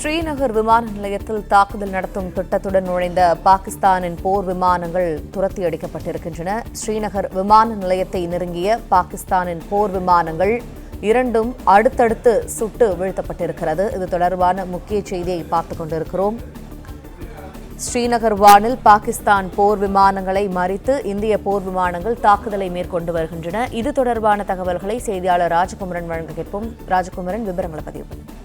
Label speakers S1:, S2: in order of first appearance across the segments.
S1: ஸ்ரீநகர் விமான நிலையத்தில் தாக்குதல் நடத்தும் திட்டத்துடன் நுழைந்த பாகிஸ்தானின் போர் விமானங்கள் துரத்தி அடிக்கப்பட்டிருக்கின்றன. ஸ்ரீநகர் விமான நிலையத்தை நெருங்கிய பாகிஸ்தானின் போர் விமானங்கள் இரண்டும் அடுத்தடுத்து சுட்டு வீழ்த்தப்பட்டிருக்கிறது. இது தொடர்பான முக்கிய செய்தியை பார்த்துக் கொண்டிருக்கிறோம். ஸ்ரீநகர் வானில் பாகிஸ்தான் போர் விமானங்களை மறித்து இந்திய போர் விமானங்கள் தாக்குதலை மேற்கொண்டு வருகின்றன. இது தொடர்பான தகவல்களை செய்தியாளர் ராஜகுமரன் வழங்க கேட்போம். ராஜகுமரன், விவரங்களை பதிவு பண்ணுங்க.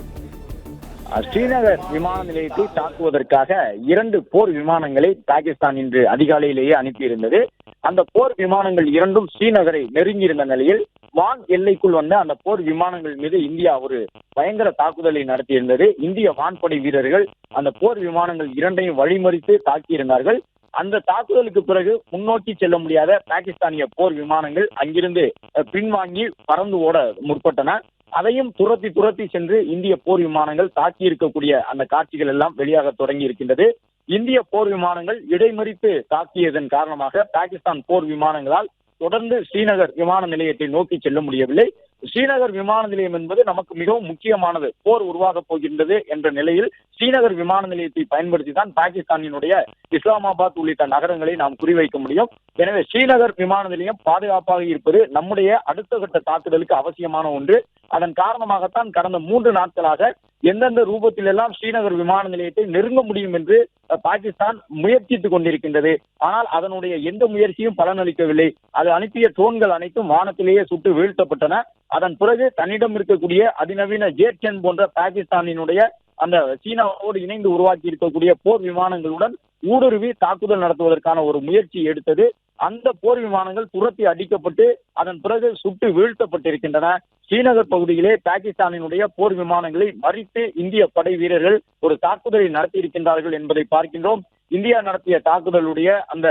S2: ஸ்ரீநகர் விமான நிலையத்தை தாக்குவதற்காக 2 போர் விமானங்களை பாகிஸ்தான் இன்று அதிகாலையிலேயே அனுப்பியிருந்தது. அந்த போர் விமானங்கள் இரண்டும் ஸ்ரீநகரை நெருங்கியிருந்த நிலையில் வான் எல்லைக்குள் வந்த அந்த போர் விமானங்கள் மீது இந்தியா ஒரு பயங்கர தாக்குதலை நடத்தியிருந்தது. இந்திய வான்படை வீரர்கள் அந்த போர் விமானங்கள் இரண்டையும் வழிமறித்து தாக்கியிருந்தார்கள். அந்த தாக்குதலுக்கு பிறகு முன்னோக்கி செல்ல முடியாத பாகிஸ்தானிய போர் விமானங்கள் அங்கிருந்து பின்வாங்கி பறந்து ஓட முற்பட்டன. அதையும் துரத்தி சென்று இந்திய போர் விமானங்கள் தாக்கி இருக்கக்கூடிய அந்த காட்சிகள் எல்லாம் வெளியாக தொடங்கி இருக்கின்றது. இந்திய போர் விமானங்கள் இடைமறித்து தாக்கியதன் காரணமாக பாகிஸ்தான் போர் விமானங்களால் தொடர்ந்து ஸ்ரீநகர் விமான நிலையத்தை நோக்கி செல்ல முடியவில்லை. ஸ்ரீநகர் விமான நிலையம் என்பது நமக்கு மிகவும் முக்கியமானது. போர் உருவாகப் போகின்றது என்ற நிலையில் ஸ்ரீநகர் விமான நிலையத்தை பயன்படுத்தி தான் பாகிஸ்தானினுடைய இஸ்லாமாபாத் உள்ளிட்ட நகரங்களை நாம் குறிவைக்க முடியும். எனவே ஸ்ரீநகர் விமான நிலையம் பாதுகாப்பாக இருப்பது நம்முடைய அடுத்த கட்ட தாக்குதலுக்கு அவசியமான ஒன்று. அதன் காரணமாகத்தான் கடந்த 3 நாட்களாக எந்தெந்த ரூபத்தில் எல்லாம் ஸ்ரீநகர் விமான நிலையத்தை நெருங்க முடியும் என்று பாகிஸ்தான் முயற்சித்துக் கொண்டிருக்கின்றது. ஆனால் அதனுடைய எந்த முயற்சியும் பலனளிக்கவில்லை. அது அனுப்பிய ட்ரோன்கள் அனைத்தும் வானத்திலேயே சுட்டு வீழ்த்தப்பட்டன. அதன் பிறகு தன்னிடம் இருக்கக்கூடிய அதிநவீன ஜேட்-10 போன்ற பாகிஸ்தானினுடைய அந்த சீனாவோடு இணைந்து உருவாக்கி இருக்கக்கூடிய போர் விமானங்களுடன் ஊடுருவி தாக்குதல் நடத்துவதற்கான ஒரு முயற்சி எடுத்தது. அந்த போர் விமானங்கள் துரத்தி அடிக்கப்பட்டு அதன் பிறகு சுட்டு வீழ்த்தப்பட்டிருக்கின்றன. ஸ்ரீநகர் பகுதியிலே பாகிஸ்தானினுடைய போர் விமானங்களை மறித்து இந்திய படை வீரர்கள் ஒரு தாக்குதலை நடத்தியிருக்கின்றார்கள் என்பதை பார்க்கின்றோம். இந்தியா நடத்திய தாக்குதலுடைய அந்த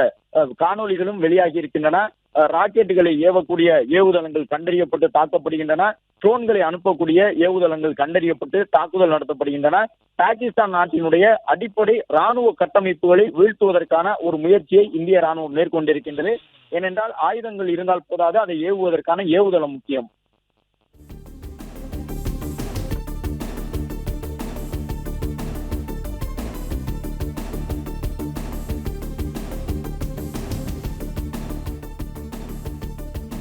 S2: காணொலிகளும் வெளியாகி இருக்கின்றன. ராக்கெட்டுகளை ஏவக்கூடிய ஏவுதளங்கள் கண்டறியப்பட்டு தாக்கப்படுகின்றன. ட்ரோன்களை அனுப்பக்கூடிய ஏவுதளங்கள் கண்டறியப்பட்டு தாக்குதல் நடத்தப்படுகின்றன. பாகிஸ்தான் நாட்டினுடைய அடிப்படை ராணுவ கட்டமைப்புகளை வீழ்த்துவதற்கான ஒரு முயற்சியை இந்திய ராணுவம் மேற்கொண்டிருக்கின்றது. ஏனென்றால் ஆயுதங்கள் இருந்தால் போதாது, அதை ஏவுவதற்கான ஏவுதளம் முக்கியம்.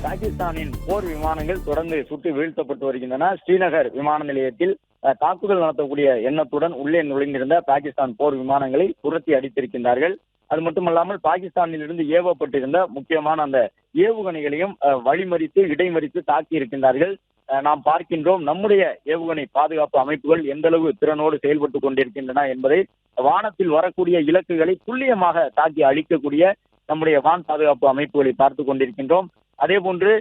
S2: பாகிஸ்தானின் போர் விமானங்கள் தொடர்ந்து சுட்டு வீழ்த்தப்பட்டு வருகின்றன. ஸ்ரீநகர் விமான நிலையத்தில் தாக்குதல் நடத்தக்கூடிய எண்ணத்துடன் உள்ளே நுழைந்திருந்த பாகிஸ்தான் போர் விமானங்களை துரத்தி அடித்திருக்கின்றார்கள். அது மட்டுமல்லாமல் பாகிஸ்தானில் இருந்து ஏவப்பட்டிருந்த முக்கியமான அந்த ஏவுகணைகளையும் வழிமறித்து இடைமறித்து தாக்கி இருக்கின்றார்கள். நாம் பார்க்கின்றோம் நம்முடைய ஏவுகணை பாதுகாப்பு அமைப்புகள் எந்த அளவு திறனோடு செயல்பட்டுக் கொண்டிருக்கின்றன என்பதை. வானத்தில் வரக்கூடிய இலக்குகளை துல்லியமாக தாக்கி அழிக்கக்கூடிய நம்முடைய வான் பாதுகாப்பு அமைப்புகளை பார்த்துக் கொண்டிருக்கின்றோம். அதே போன்று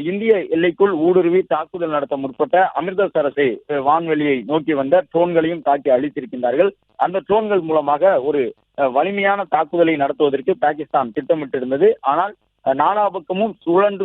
S2: இந்திய எல்லைக்குள் ஊடுருவி தாக்குதல் நடத்த முற்பட்ட அமிர்தசரஸை வான்வெளியை நோக்கி வந்த ட்ரோன்களையும் தாக்கி அழித்திருக்கின்றார்கள். அந்த ட்ரோன்கள் மூலமாக ஒரு வலிமையான தாக்குதலை நடத்துவதற்கு பாகிஸ்தான் திட்டமிட்டிருந்தது. ஆனால் நாலா பக்கமும்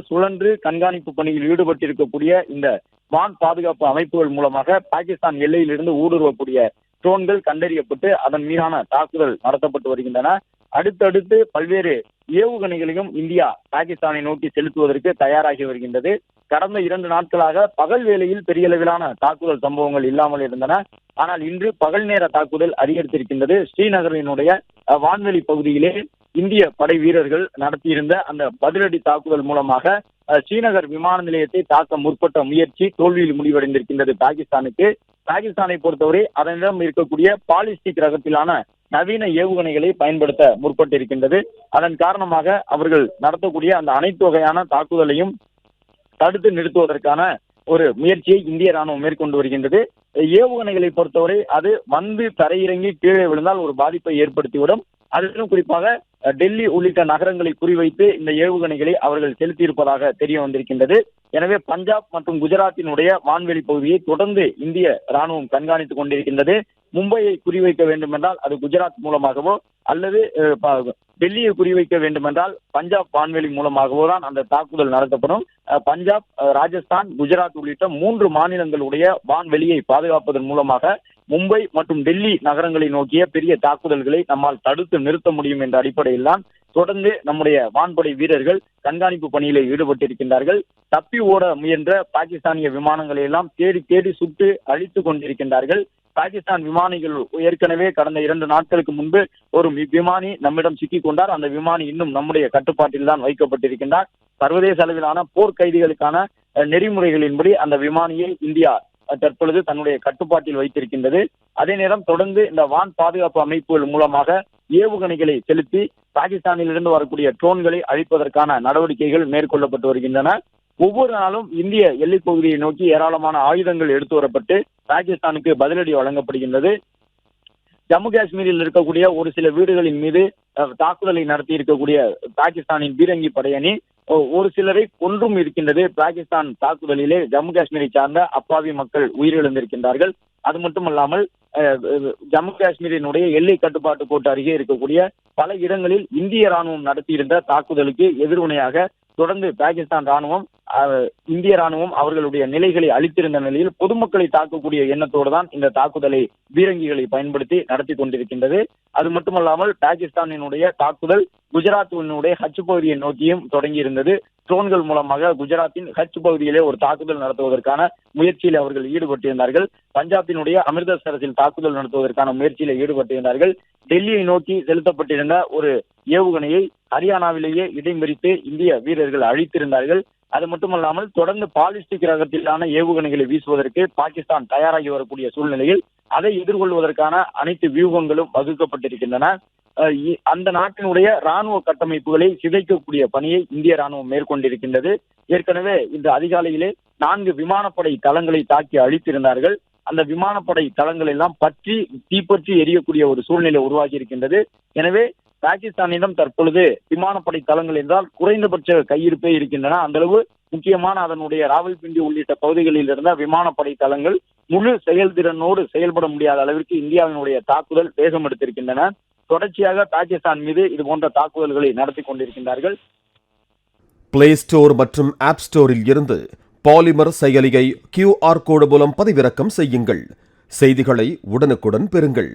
S2: சுழன்று கண்காணிப்பு பணியில் ஈடுபட்டிருக்கக்கூடிய இந்த வான் பாதுகாப்பு அமைப்புகள் மூலமாக பாகிஸ்தான் எல்லையிலிருந்து ஊடுருவக்கூடிய ட்ரோன்கள் கண்டறியப்பட்டு அதன் மீதான தாக்குதல் நடத்தப்பட்டு வருகின்றன. அடுத்தடுத்து பல்வேறு ஏவுகணைகளையும் இந்தியா பாகிஸ்தானை நோக்கி செலுத்துவதற்கு தயாராகி வருகின்றது. கடந்த 2 நாட்களாக பகல் வேளையில் பெரிய அளவிலான தாக்குதல் சம்பவங்கள் இல்லாமல் இருந்தன. ஆனால் இன்று பகல் நேர தாக்குதல் அதிகரித்திருக்கின்றது. ஸ்ரீநகரினுடைய வான்வெளி பகுதியிலே இந்திய படை வீரர்கள் நடத்தியிருந்த அந்த பதிலடி தாக்குதல் மூலமாக ஸ்ரீநகர் விமான நிலையத்தை தாக்க முற்பட்ட முயற்சி தோல்வியில் முடிவடைந்திருக்கின்றது பாகிஸ்தானுக்கு. பாகிஸ்தானை பொறுத்தவரை அதனிடம் இருக்கக்கூடிய பாலிஸ்டிக் ரகத்திலான நவீன ஏவுகணைகளை பயன்படுத்த முற்பட்டிருக்கின்றது. அதன் காரணமாக அவர்கள் நடத்தக்கூடிய அந்த அனைத்து வகையான தாக்குதலையும் தடுத்து நிறுத்துவதற்கான ஒரு முயற்சியை இந்திய ராணுவம் மேற்கொண்டு வருகின்றது. ஏவுகணைகளை பொறுத்தவரை அது வந்து தரையிறங்கி கீழே விழுந்தால் ஒரு பாதிப்பை ஏற்படுத்திவிடும். அதிலும் குறிப்பாக டெல்லி உள்ளிட்ட நகரங்களை குறிவைத்து இந்த ஏவுகணைகளை அவர்கள் செலுத்தியிருப்பதாக தெரிய வந்திருக்கின்றது. எனவே பஞ்சாப் மற்றும் குஜராத்தினுடைய வான்வெளி பகுதியை தொடர்ந்து இந்திய ராணுவம் கண்காணித்துக் கொண்டிருக்கின்றது. மும்பையை குறிவைக்க வேண்டும் என்றால் அது குஜராத் மூலமாகவோ அல்லது டெல்லியை குறிவைக்க வேண்டும் என்றால் பஞ்சாப் வான்வெளி மூலமாகவோ தான் அந்த தாக்குதல் நடத்தப்படும். பஞ்சாப், ராஜஸ்தான், குஜராத் உள்ளிட்ட 3 மாநிலங்களுடைய வான்வெளியை பாதுகாப்பதன் மூலமாக மும்பை மற்றும் டெல்லி நகரங்களை நோக்கிய பெரிய தாக்குதல்களை நம்மால் தடுத்து நிறுத்த முடியும் என்ற அடிப்படையில் தான் தொடர்ந்து நம்முடைய வான்படை வீரர்கள் கண்காணிப்பு பணியில ஈடுபட்டிருக்கின்றார்கள். தப்பி ஓட முயன்ற பாகிஸ்தானிய விமானங்களை எல்லாம் தேடி சுட்டு அழித்துக் கொண்டிருக்கின்றார்கள். பாகிஸ்தான் விமானிகள் ஏற்கனவே கடந்த 2 நாட்களுக்கு முன்பு ஒரு விமானி நம்மிடம் சிக்கிக் கொண்டார். அந்த விமானி இன்னும் நம்முடைய கட்டுப்பாட்டில் தான் வைக்கப்பட்டிருக்கின்றார். சர்வதேச அளவிலான போர்க்கைதிகளுக்கான நெறிமுறைகளின்படி அந்த விமானியை இந்தியா தற்பொழுது தன்னுடைய கட்டுப்பாட்டில் வைத்திருக்கின்றது. அதே நேரம் தொடர்ந்து இந்த வான் பாதுகாப்பு அமைப்புகள் மூலமாக ஏவுகணைகளை செலுத்தி பாகிஸ்தானில் இருந்து வரக்கூடிய ட்ரோன்களை அழிப்பதற்கான நடவடிக்கைகள் மேற்கொள்ளப்பட்டு வருகின்றன. ஒவ்வொரு நாளும் இந்திய எல்லைப் பகுதியை நோக்கி ஏராளமான ஆயுதங்கள் எடுத்து வரப்பட்டு பாகிஸ்தானுக்கு பதிலடி வழங்கப்படுகின்றது. ஜம்மு காஷ்மீரில் இருக்கக்கூடிய ஒரு சில வீடுகளின் மீது தாக்குதலை நடத்தி இருக்கக்கூடிய பாகிஸ்தானின் பீரங்கி படையணி ஒரு சிலரை கொன்றும் இருக்கின்றது. பாகிஸ்தான் தாக்குதலிலே ஜம்மு காஷ்மீரை சார்ந்த அப்பாவி மக்கள் உயிரிழந்திருக்கின்றார்கள். அது மட்டுமல்லாமல் ஜம்மு காஷ்மீரினுடைய எல்லை கட்டுப்பாட்டு கோட்டு அருகே இருக்கக்கூடிய பல இடங்களில் இந்திய ராணுவம் நடத்தியிருந்த தாக்குதலுக்கு எதிர்வினையாக தொடர்ந்து பாகிஸ்தான் ராணுவம் இந்திய ராணுவம் அவர்களுடைய நிலைகளை அளித்திருந்த நிலையில் பொதுமக்களை தாக்கக்கூடிய எண்ணத்தோடு தான் இந்த தாக்குதலை பீரங்கிகளை பயன்படுத்தி நடத்தி கொண்டிருக்கின்றது. அது மட்டுமல்லாமல் பாகிஸ்தானினுடைய தாக்குதல் குஜராத்தினுடைய ஹஜ் பகுதியை நோக்கியும் தொடங்கி இருந்தது. ட்ரோன்கள் மூலமாக குஜராத்தின் ஹஜ் பகுதியிலே ஒரு தாக்குதல் நடத்துவதற்கான முயற்சியில் அவர்கள் ஈடுபட்டிருந்தார்கள். பஞ்சாபினுடைய அமிர்தசரஸில் தாக்குதல் நடத்துவதற்கான முயற்சியில் ஈடுபட்டிருந்தார்கள். டெல்லியை நோக்கி செலுத்தப்பட்டிருந்த ஒரு ஏவுகணையை ஹரியானாவிலேயே இடைமறித்து இந்திய வீரர்கள் அழித்திருந்தார்கள். அது மட்டுமல்லாமல் தொடர்ந்து பாலிஸ்டிக் ரகத்திலான ஏவுகணைகளை வீசுவதற்கு பாகிஸ்தான் தயாராகி வரக்கூடிய சூழ்நிலையில் அதை எதிர்கொள்வதற்கான அனைத்து வியூகங்களும் வகுக்கப்பட்டிருக்கின்றன. அந்த நாட்டினுடைய ராணுவ கட்டமைப்புகளை சிதைக்கக்கூடிய பணியை இந்திய ராணுவம் மேற்கொண்டிருக்கின்றது. ஏற்கனவே இந்த அதிகாலையிலே 4 விமானப்படை தளங்களை தாக்கி அழித்திருந்தார்கள். அந்த விமானப்படை தளங்கள் எல்லாம் தீப்பற்றி எரியக்கூடிய ஒரு சூழ்நிலை உருவாகி இருக்கின்றது. எனவே பாகிஸ்தானிடம் தற்பொழுது விமானப்படை தளங்கள் என்றால் குறைந்தபட்ச கையிருப்பே இருக்கின்றன. அந்த அளவு முக்கியமான அதனுடைய ராவல்பிண்டி உள்ளிட்ட பகுதிகளில் இருந்த விமானப்படை தளங்கள் முழு செயல்திறனோடு செயல்பட முடியாத அளவிற்கு இந்தியாவினுடைய தாக்குதல் வேகம் எடுத்திருக்கின்றன. தொடர்ச்சியாக பாகிஸ்தான் மீது இது போன்ற தாக்குதல்களை நடத்தி கொண்டிருக்கின்றார்கள்.
S3: பிளே ஸ்டோர் மற்றும் ஆப் ஸ்டோரில் இருந்து பாலிமர் செயலியை QR கோடு மூலம் பதிவிறக்கம் செய்யுங்கள். செய்திகளை உடனுக்குடன் பெறுங்கள்.